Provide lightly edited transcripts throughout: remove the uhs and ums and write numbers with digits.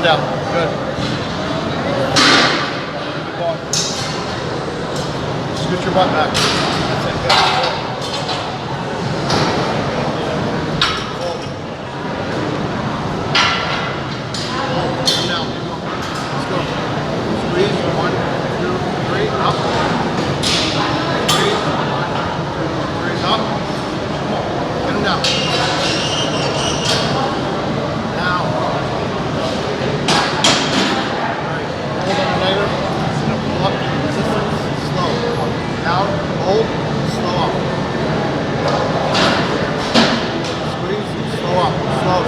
down. Good. Keep going. Scoot your butt back. That's it. Good. Hold. Come down. Let's go. Squeeze. 1, 2, 3. Up. Squeeze. 1, 2, 3. Up. Come on. Get him down. Down, hold, slow up. Squeeze, slow up. Slow.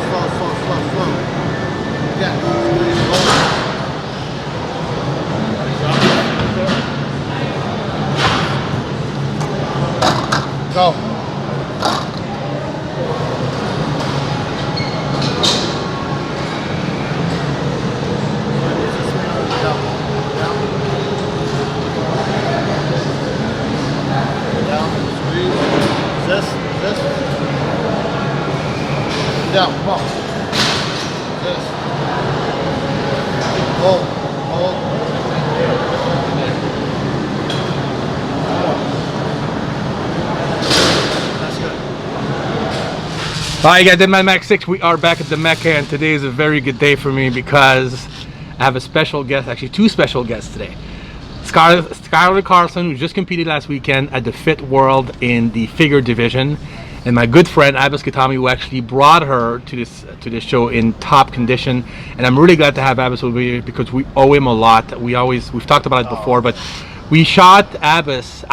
Again, squeeze, hold. Go. This. Down, come on. This. Hold. That's good. Alright guys, in my Max 6, we are back at the Mecca, and today is a very good day for me because I have a special guest, actually 2 special guests today. Skyler Carlson, who just competed last weekend at the Fit World in the figure division, and my good friend Abbas Khatami, who actually brought her to this show in top condition. And I'm really glad to have Abbas over here because we owe him a lot. We've talked about it before, but I shot Abbas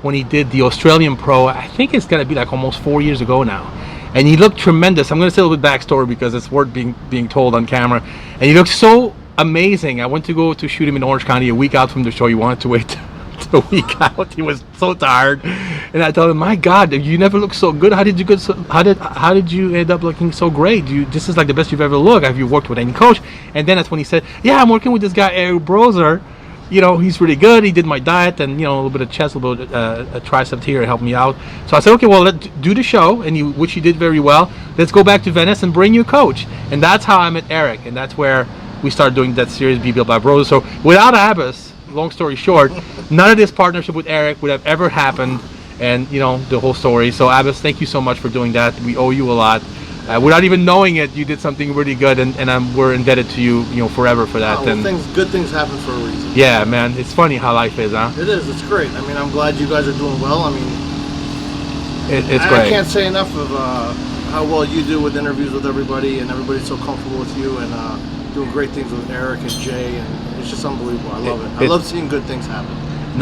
when he did the Australian Pro. I think it's gonna be like almost 4 years ago now. And he looked tremendous. I'm gonna say a little bit backstory because it's worth being told on camera. And he looked so amazing. I went to go to shoot him in Orange County a week out from the show. He wanted to wait a week out. He was so tired, and I told him, "My God, you never looked so good. How did you end up looking so great? This is like the best you've ever looked. Have you worked with any coach?" And then that's when he said, "Yeah, I'm working with this guy Eric Brozer. You know, he's really good. He did my diet, and a little bit of chest, a little bit a tricep here, helped me out." So I said, "Okay, well, let's do the show," and which he did very well. Let's go back to Venice and bring you a coach. And that's how I met Eric, and that's where we started doing that series, Be Built by Brothers. So without Abbas, long story short, none of this partnership with Eric would have ever happened, and the whole story. So Abbas, thank you so much for doing that. We owe you a lot. Without even knowing it, you did something really good, and we're indebted to you, forever for that. Well, good things happen for a reason. Yeah, man, it's funny how life is, huh? It is. It's great. I mean, I'm glad you guys are doing well. I mean, it's great. I can't say enough of how well you do with interviews with everybody, and everybody's so comfortable with you, and doing great things with Eric and Jay, and it's just unbelievable. I love it. I love seeing good things happen.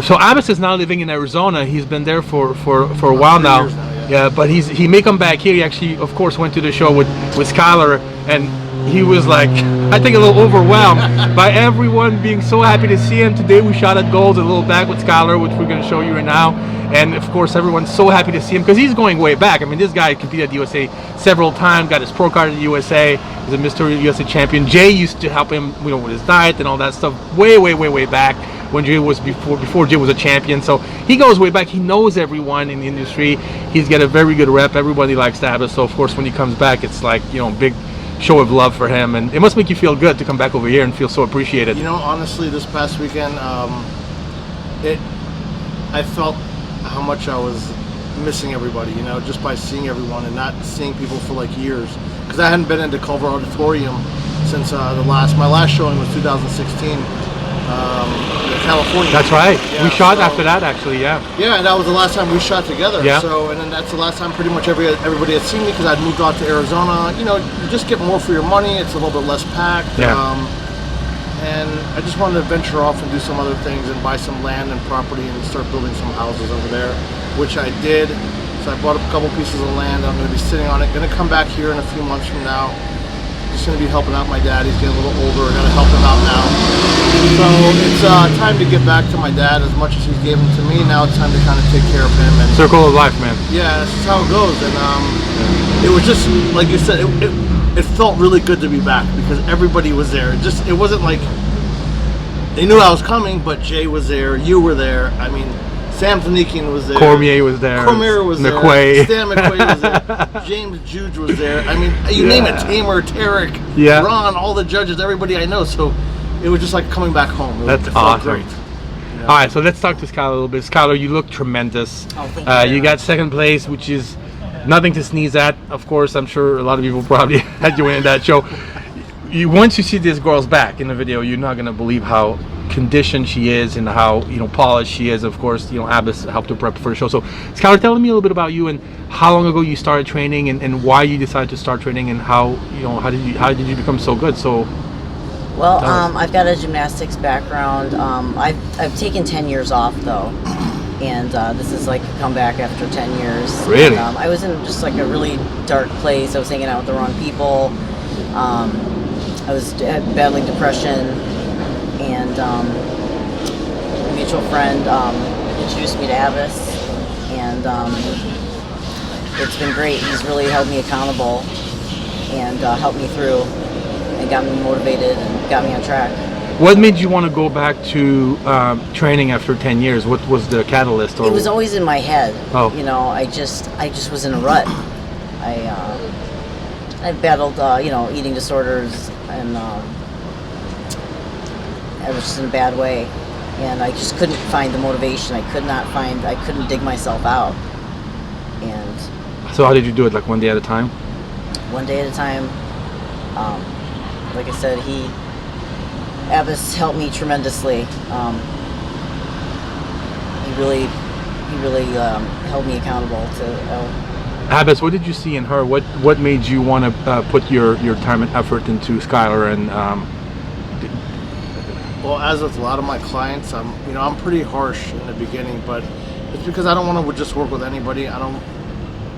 So Abbas is now living in Arizona. He's been there for a while now. Years now, yeah, but he may come back here. He actually, of course, went to the show with Skyler, and he was like, I think a little overwhelmed by everyone being so happy to see him. Today we shot at Golds a little back with Skyler, which we're going to show you right now. And of course, everyone's so happy to see him because he's going way back. I mean, this guy competed at the USA several times, got his pro card at the USA, he's a Mr. USA champion. Jay used to help him, with his diet and all that stuff way back when Jay was before Jay was a champion. So he goes way back. He knows everyone in the industry. He's got a very good rep. Everybody likes Abbas. So of course, when he comes back, it's like big show of love for him, and it must make you feel good to come back over here and feel so appreciated. Honestly, this past weekend, I felt how much I was missing everybody, just by seeing everyone and not seeing people for like years, because I hadn't been into Culver Auditorium since my last showing was 2016. California. That's right. Yeah, we shot after that, actually. Yeah, and that was the last time we shot together. Yeah. So, and then that's the last time pretty much everybody had seen me, because I'd moved out to Arizona. You just get more for your money. It's a little bit less packed. Yeah. And I just wanted to venture off and do some other things and buy some land and property and start building some houses over there, which I did. So I bought a couple pieces of land. I'm going to be sitting on it. Going to come back here in a few months from now. Just going to be helping out my dad. He's getting a little older. I got to help him out now. So it's time to get back to my dad. As much as he's given to me, now it's time to kind of take care of him. And circle of life, man. Yeah, this is how it goes. And it was just like you said. It felt really good to be back because everybody was there. It wasn't like they knew I was coming, but Jay was there. You were there. I mean, Sam Tanikian was there. Cormier was there. Cormier was McQuay. there. Stan McQuay was there. James Juge was there. I mean, you name it. Tamer, Tarek, Ron, all the judges, everybody I know. So it was just like coming back home. That's awesome. All right, so let's talk to Skyler a little bit. Skyler, you look tremendous. Oh, thank you. You got second place, which is nothing to sneeze at. Of course, I'm sure a lot of people probably had you win that show. Once you see this girl's back in the video, you're not gonna believe how conditioned she is and how polished she is. Of course, Abbas helped her prep for the show. So, Skyler, tell me a little bit about you and how long ago you started training and why you decided to start training and how did you become so good? So. Well, I've got a gymnastics background. I've taken 10 years off though, and this is like a comeback after 10 years. Really? And, I was in just like a really dark place. I was hanging out with the wrong people. I was battling depression, and a mutual friend introduced me to Abbas, and it's been great. He's really held me accountable and helped me through. And got me motivated and got me on track. What made you want to go back to training after 10 years? What was the catalyst? It was always in my head. Oh. I just was in a rut. I battled, eating disorders, and I was just in a bad way. And I just couldn't find the motivation. I couldn't dig myself out. And so how did you do it? Like one day at a time? One day at a time. Like I said, Abbas helped me tremendously. He really held me accountable to. Abbas, what did you see in her? What made you want to put your time and effort into Skyler? And well, as with a lot of my clients, I'm pretty harsh in the beginning, but it's because I don't want to just work with anybody. I don't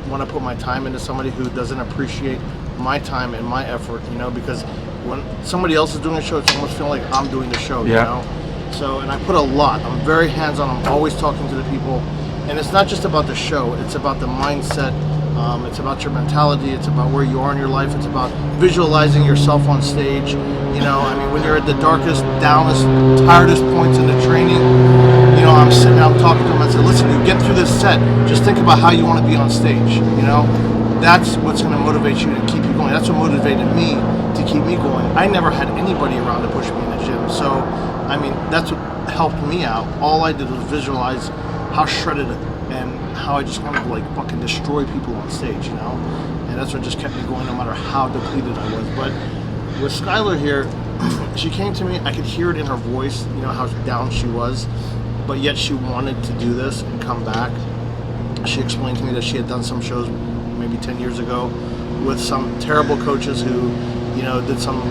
want to put my time into somebody who doesn't appreciate my time and my effort, because when somebody else is doing a show, it's almost feeling like I'm doing the show, So, and I put a lot. I'm very hands-on. I'm always talking to the people. And it's not just about the show. It's about the mindset. It's about your mentality. It's about where you are in your life. It's about visualizing yourself on stage. When you're at the darkest, downest, tiredest points in the training, I'm sitting there, I'm talking to them. I said, listen, you get through this set. Just think about how you want to be on stage, That's what's going to motivate you to keep you going. That's what motivated me to keep me going. I never had anybody around to push me in the gym. So, that's what helped me out. All I did was visualize how shredded and how I just wanted to fucking destroy people on stage, And that's what just kept me going no matter how depleted I was. But with Skyler here, she came to me, I could hear it in her voice, how down she was, but yet she wanted to do this and come back. She explained to me that she had done some shows maybe 10 years ago with some terrible coaches who, did some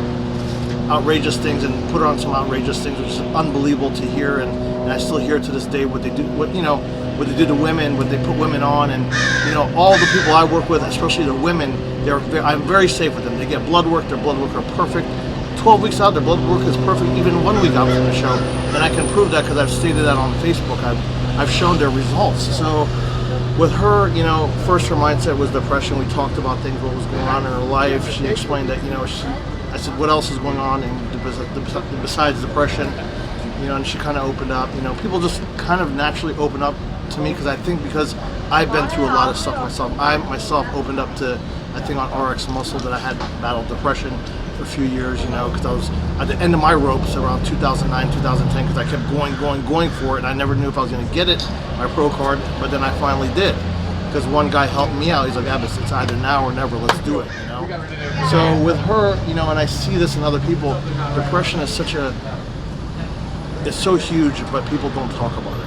outrageous things and put her on some outrageous things, which is unbelievable to hear. And I still hear to this day what they do, what they do to women, what they put women on, and all the people I work with, especially the women, I'm very safe with them. They get blood work, their blood work are perfect. 12 weeks out, their blood work is perfect, even 1 week out from the show. And I can prove that because I've stated that on Facebook. I've shown their results. So with her, first her mindset was depression. We talked about things, what was going on in her life. She explained that, I said, what else is going on and besides depression? And she kind of opened up. People just kind of naturally open up to me because I've been through a lot of stuff myself. I myself opened up to, I think on RX Muscle, that I had battled depression for a few years, because I was at the end of my ropes around 2009, 2010, because I kept going for it, and I never knew if I was going to get it, my pro card, but then I finally did, because one guy helped me out. He's like, Abbas, it's either now or never, let's do it, So with her, and I see this in other people, depression is it's so huge, but people don't talk about it,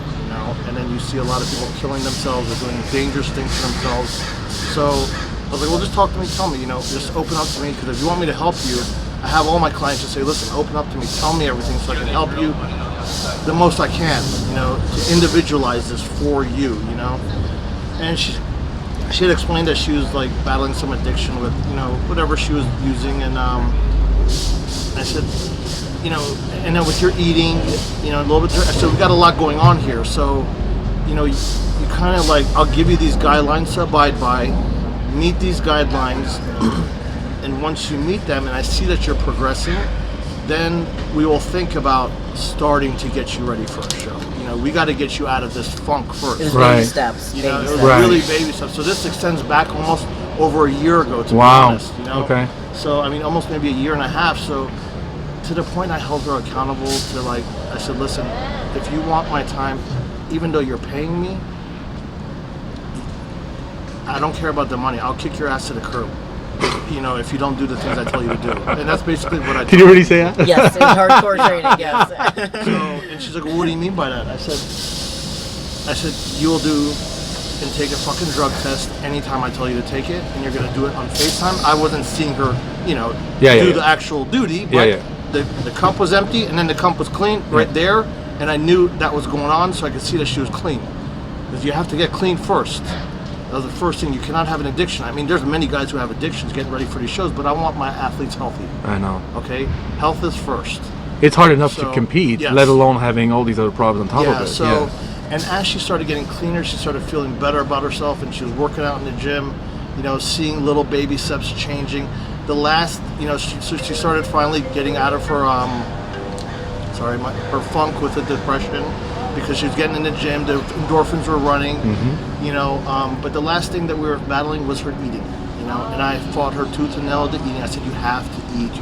and then you see a lot of people killing themselves or doing dangerous things to themselves. So I was like, well, just talk to me, tell me, just open up to me, because if you want me to help you, I have all my clients just say, listen, open up to me, tell me everything so I can help you the most I can, to individualize this for you, And she had explained that she was battling some addiction with, whatever she was using, and I said, and then with your eating, a little bit, so we've got a lot going on here, so, you kind of I'll give you these guidelines to abide by, meet these guidelines, and once you meet them and I see that you're progressing, then we will think about starting to get you ready for a show. we got to get you out of this funk first. It was Right. baby steps. You know, Baby it was steps. Right. really baby stuff. So this extends back almost over a year ago, to Wow. be honest. Okay. So I mean, almost maybe a year and a half. So to the point, I held her accountable to like, I said, listen, if you want my time, even though you're paying me, I don't care about the money. I'll kick your ass to the curb. If you don't do the things I tell you to do. And that's basically what I Did you really say that? Yes, it was hardcore training. Yes. And she's like, well, what do you mean by that? I said, you'll do and take a fucking drug test anytime I tell you to take it, and you're gonna do it on FaceTime. I wasn't seeing her, do the actual duty, but the cup was empty, and then the cup was clean right there, and I knew that was going on, so I could see that she was clean. Because you have to get clean first. That was the first thing. You cannot have an addiction. I mean, there's many guys who have addictions getting ready for these shows, but I want my athletes healthy. I know. Okay? Health is first. It's hard enough to So, compete, yes. let alone having all these other problems on top of it. So, and as she started getting cleaner, she started feeling better about herself, and she was working out in the gym, seeing little baby steps changing. The last, she started finally getting out of her, her funk with the depression, because she was getting in the gym, the endorphins were running, but the last thing that we were battling was her eating, and I fought her tooth and nail to eating. I said, you have to eat,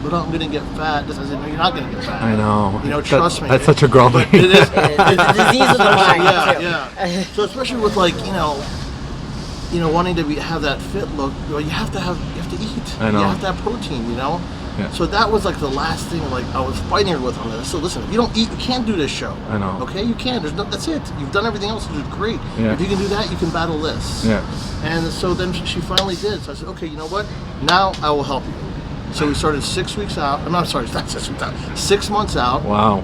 but I'm going to get fat. I said, no, you're not going to get fat. I know. Trust me. That's such a girl thing. It is. It's the disease of the mind. too. Yeah. So especially with wanting to have that fit look, you have to eat. I know. You have to have protein, Yeah. So that was like the last thing I was fighting her with on this. So listen, if you don't eat, you can't do this show. I know. Okay, you can't. That's it. You've done everything else, which is great. Yeah. If you can do that, you can battle this. Yeah. And so then she finally did. So I said, okay, you know what? Now I will help you. So we started 6 weeks out. I'm not sorry, it's not 6 weeks out. 6 months out. Wow.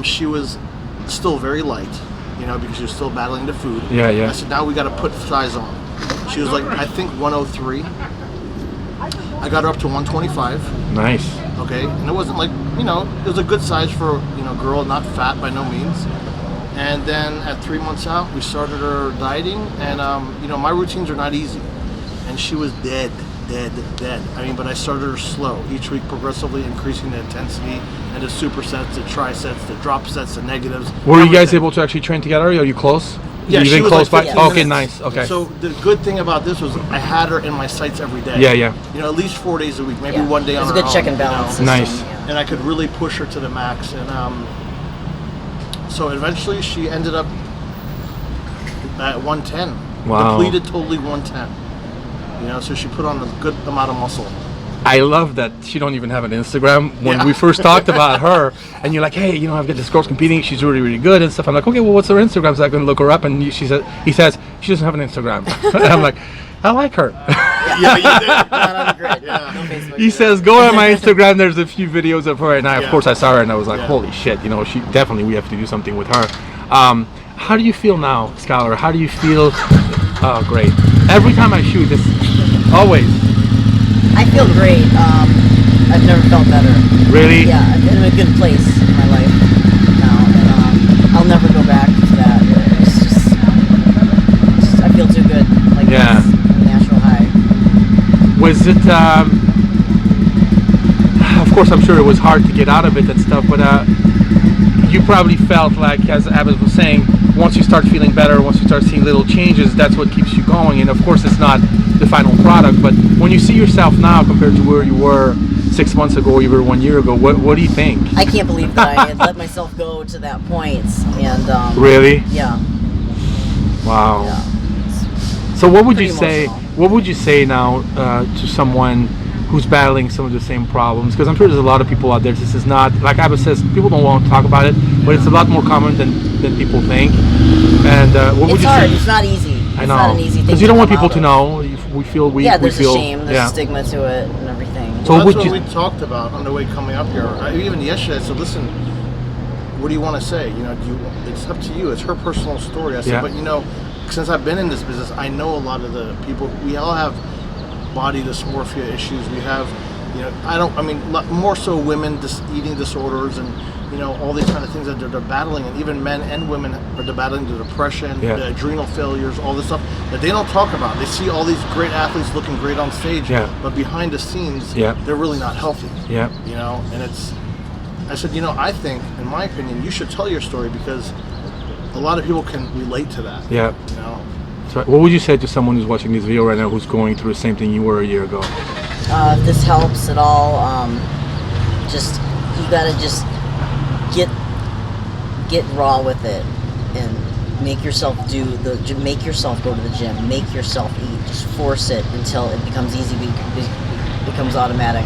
She was still very light, because she was still battling the food. Yeah. I said, now we got to put size on. She was like, I think 103. I got her up to 125. Nice. Okay, and it wasn't like, it was a good size for a girl, not fat by no means. And then at 3 months out, we started her dieting, and my routines are not easy. And she was dead. I mean, but I started her slow, each week progressively increasing the intensity and the supersets, the trisets, the drop sets, the negatives. Were you guys everything. able to actually train together? Are you close? Yeah, you she been was close like by? 15 Okay, minutes. nice. Okay. So the good thing about this was I had her in my sights every day. Yeah. At least 4 days a week, maybe Yeah. one day on It's her a good own, check and balance. system, Nice. yeah. And I could really push her to the max. And so eventually she ended up at 110. Wow. Depleted totally 110. So she put on a good amount of muscle. I love that she don't even have an Instagram. When Yeah. we first talked about her, and you're like, hey, I've got this girl's competing. She's really, really good and stuff. I'm like, okay, well, what's her Instagram? So I can look her up. And he says she doesn't have an Instagram. And I'm like, I like her. Yeah, you did. Not on the grid. Yeah. No Facebook. He says, go on my Instagram. There's a few videos of her. And of Yeah. course, I saw her and I was like, Yeah. holy shit. We have to do something with her. How do you feel now, Skyler? How do you feel? Oh, great. Every time I shoot this, always. I feel great. I've never felt better. Really? Yeah, I'm in a good place in my life now, and I'll never go back to that. It's just I feel too good. Like Yeah. it's a natural high. Was it, of course, I'm sure it was hard to get out of it and stuff, but you probably felt like, as Abbas was saying, once you start feeling better, once you start seeing little changes, that's what keeps you going. And of course, it's not the final product, but when you see yourself now compared to where you were 6 months ago or even 1 year ago, what do you think? I can't believe that I had let myself go to that point. And Really? yeah, Wow. yeah. So what would you Pretty say? emotional. What would you say now to someone who's battling some of the same problems? Because I'm sure there's a lot of people out there. This is not, like Abbas says, people don't want to talk about it, but it's a lot more common than people think. And what would It's you hard. say? It's not easy. I It's know. not an easy thing. Because you don't want come people out to of. know. We feel we Yeah, there's we feel, a shame. There's yeah. a stigma to it and everything. So Well, would that's you? what we talked about on the way coming up here. Even yesterday, I said, listen, what do you want to say? It's up to you. It's her personal story. I said, Yeah. but since I've been in this business, I know a lot of the people. We all have body dysmorphia issues. We have, more so women eating disorders and all these kind of things that they're battling, and even men and women are battling the depression, Yeah. the adrenal failures, all this stuff that they don't talk about. They see all these great athletes looking great on stage, Yeah. but behind the scenes, Yeah. they're really not healthy. Yeah. And I said, I think, in my opinion, you should tell your story because a lot of people can relate to that. Yeah. You know. So what would you say to someone who's watching this video right now who's going through the same thing you were a year ago? If this helps at all, just you gotta just get raw with it and make yourself go to the gym, make yourself eat, just force it until it becomes easy, becomes automatic,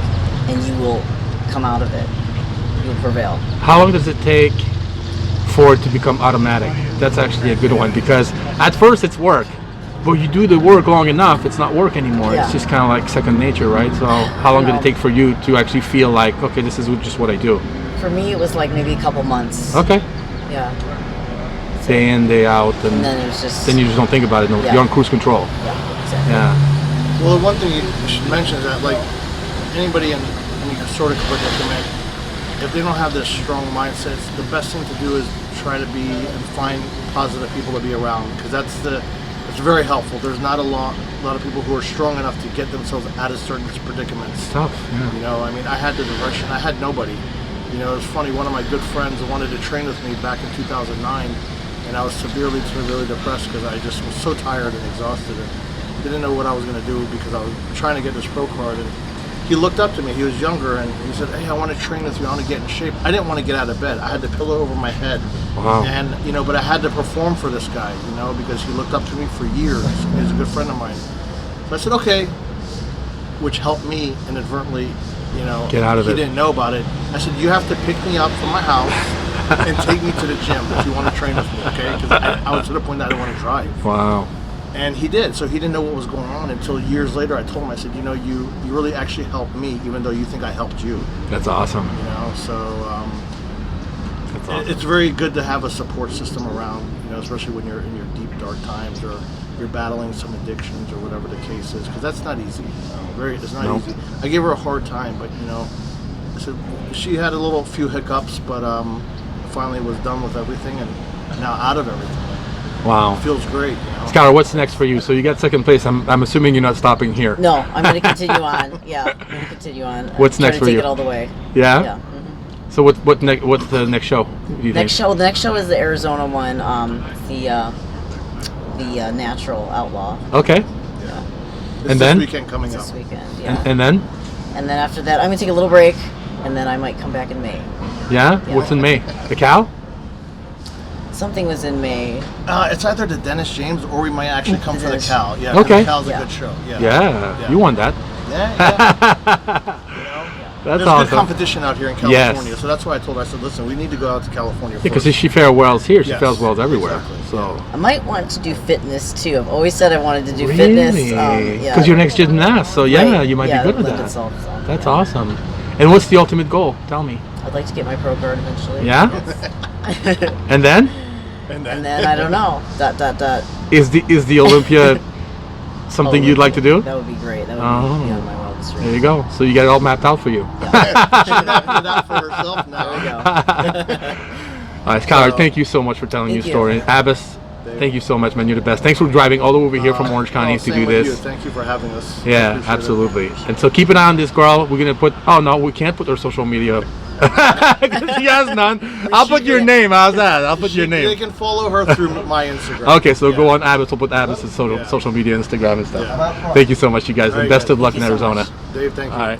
and you will come out of it. You'll prevail. How long does it take for it to become automatic? That's actually a good one, because at first it's work, but you do the work long enough, it's not work anymore. Yeah. It's just kind of like second nature, right? So how long did it take for you to actually feel like, okay, this is just what I do? For me, it was like maybe a couple months. Okay. Yeah. Day in, day out, and then it was just. then you just don't think about it. No, Yeah. you're on cruise control. Yeah. Exactly. Yeah. Well, the one thing you should mention is that, like, anybody in any sort of predicament, if they don't have this strong mindset, the best thing to do is try to be and find positive people to be around, because it's very helpful. There's not a lot of people who are strong enough to get themselves out of certain predicaments. It's tough. Yeah. You know, I mean, I had the direction. I had nobody. You know, it was funny. One of my good friends wanted to train with me back in 2009, and I was severely depressed because I just was so tired and exhausted and didn't know what I was going to do, because I was trying to get this pro card. And he looked up to me. He was younger, and he said, "Hey, I want to train with you. I want to get in shape." I didn't want to get out of bed. I had the pillow over my head. Wow. And, you know, but I had to perform for this guy, you know, because he looked up to me for years. He was a good friend of mine. So I said, okay, which helped me inadvertently, you know. Get out of he it. didn't know about it. I said, you have to pick me up from my house and take me to the gym if you want to train with me, okay? Because I was to the point that I didn't want to drive. Wow. And he did. So he didn't know what was going on until years later. I told him, I said, you know, you really actually helped me, even though you think I helped you. That's awesome. You know, so That's awesome. it's very good to have a support system around, you know, especially when you're in your deep, dark times, or you're battling some addictions or whatever the case is, because that's not easy. It's not easy. I gave her a hard time, but, you know, I said she had a few hiccups, but finally was done with everything and now out of everything. Wow. It feels great. You know? Skyler, what's next for you? So you got second place. I'm assuming you're not stopping here. No, I'm going to continue on. Yeah, I'm going to continue on. What's I'm next for trying to you? take it all the way. Yeah? Yeah. So what's the next show? Do you think? The next show is the Arizona one, the Natural Outlaw. Okay. Yeah. And then? This weekend coming up. This weekend, yeah. And then? And then after that, I'm going to take a little break, and then I might come back in May. Yeah? What's in May? The cow? Something was in May. It's either the Dennis James or we might actually come for the Dennis. Cal. Yeah, Okay. The Cal's a Yeah. good show. Yeah. Yeah. You won that. Yeah. You know? That's There's awesome. good competition out here in California, so that's why I told her, I said, listen, we need to go out to California first. Because she fails well here, she Yes, fails well everywhere. exactly. So. I might want to do fitness too. I've always said I wanted to do Really? fitness. Because you're next gymnast, so yeah, Right. you might Yeah, be good with lend that. itself, so, That's yeah. awesome. And what's the ultimate goal? Tell me. I'd like to get my pro card eventually. Yeah? Yes. And then? And And then I don't know. Is the Olympia something you'd like to do? That would be great. That would Oh. be on my wildest dream. There you go. So you got it all mapped out for you. she did that for herself now. There we go. All right, Skyler, So- thank you so much for telling Thank your story. you. Abbas, thank you so much, man. You're the best. Thanks for driving all the way over here from Orange County to same do with this. You. Thank you for having us. I Yeah, appreciate it. absolutely. And so keep an eye on this girl. We're gonna put. Oh no, we can't put her social media up. 'Cause she has none. I'll put your name. How's that? I'll put your They name. can follow her through my Instagram. Okay, so go Yeah. on Abbas. We'll put Abbas' social Yeah. social media, Instagram and stuff. Yeah. Thank you so much, you guys, All and right, best of guys. luck in Thank you so Arizona. much. Dave, thank you. All right.